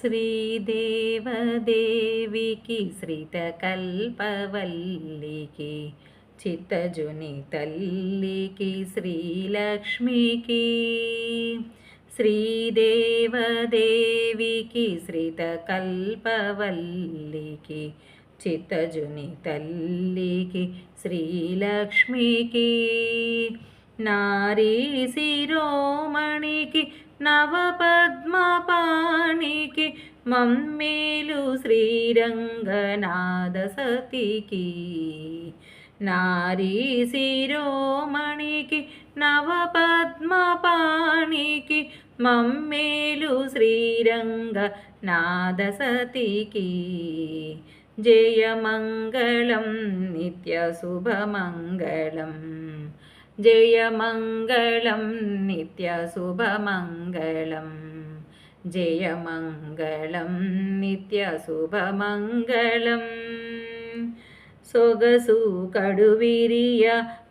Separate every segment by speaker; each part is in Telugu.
Speaker 1: శ్రీదేవదేవికి శ్రితకల్పవల్లికి చిత్తజుని తల్లికి శ్రీలక్ష్మికి శ్రీదేవదేవికి శ్రితకల్పవల్లికి చిత్తజుని తల్లికి శ్రీలక్ష్మికి నారీ శిరోమణికి నవపద్మపాణికి మమ్మేలు శ్రీరంగనాథ సతికి నారీ శిరోమణికి నవపద్మపాణికి మమ్మేలు శ్రీరంగనాథ సతికి జయమంగళం నిత్య శుభమంగళం జయమంగళం నిత్య శుభమంగళం జయమంగళం నిత్య శుభమంగళం సొగసు కడువిరియ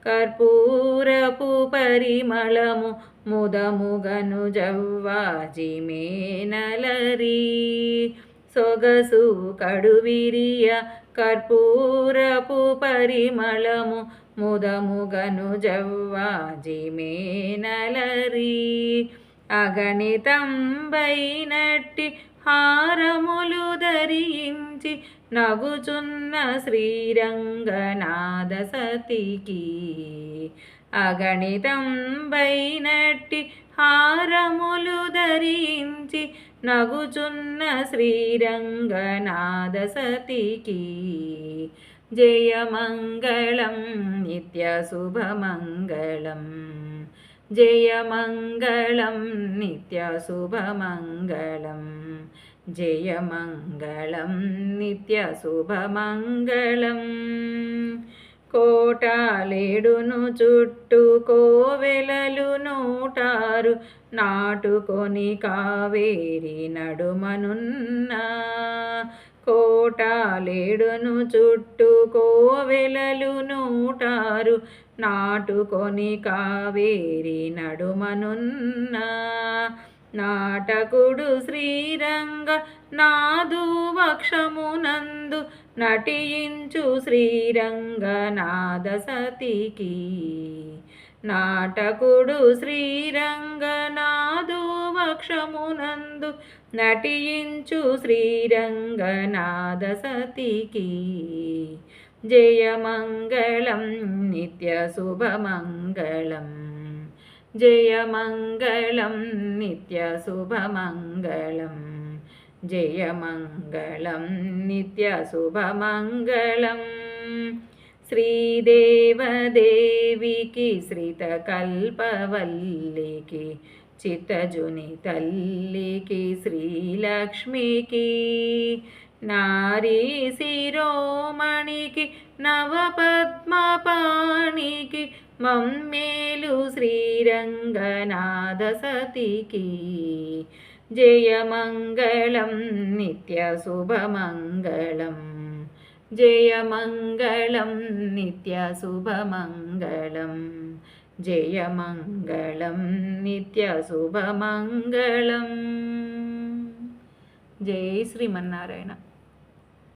Speaker 1: కర్పూరపు పరిమళము ముదముగను జవ్వాజి మేనలరి సొగసు కడువిరియ కర్పూరపు పరిమళము ముదముగను జవ్వాజి మేనలరి అగణితంబైనట్టి హారములు ధరించి నగుచున్న శ్రీరంగనాథ సతికి అగణితంబైనట్టి హారములు ధరించి నగుచున్న శ్రీరంగనాథ సతికి జయమంగళం నిత్య శుభమంగళం జయమంగళం నిత్య శుభమంగళం జయమంగళం నిత్య శుభమంగళం కోటాలేడును చుట్టూ కోవెలలు నూటారు నాటుకొని కావేరి నడుమనున్న కోటాలేడును చుట్టూ కోవెలలు నూటారు నాటుకొని కావేరి నడుమనున్న నాటకుడు శ్రీరంగ నాదు వక్షమునందు నటించు శ్రీరంగనాథ సతికి నాటకుడు శ్రీరంగనాదు వక్షమునందు నటించు శ్రీరంగనాథ సతికి జయమంగళం నిత్య శుభమంగళం జయమంగళం నిత్య శుభమంగళం జయమంగళం నిత్య శుభమంగళం శ్రీదేవదేవికి శ్రితకల్పవల్లికి చిత్తజుని తల్లికి శ్రీలక్ష్మికి నారీ శిరోమణికి నవపద్మపాణికి మమ్మేలు శ్రీరంగనాథ సతికి జయమంగళం నిత్య శుభమంగళం జయమంగళం నిత్య శుభమంగళం జయమంగళం నిత్య శుభమంగళం జై శ్రీమన్నారాయణ.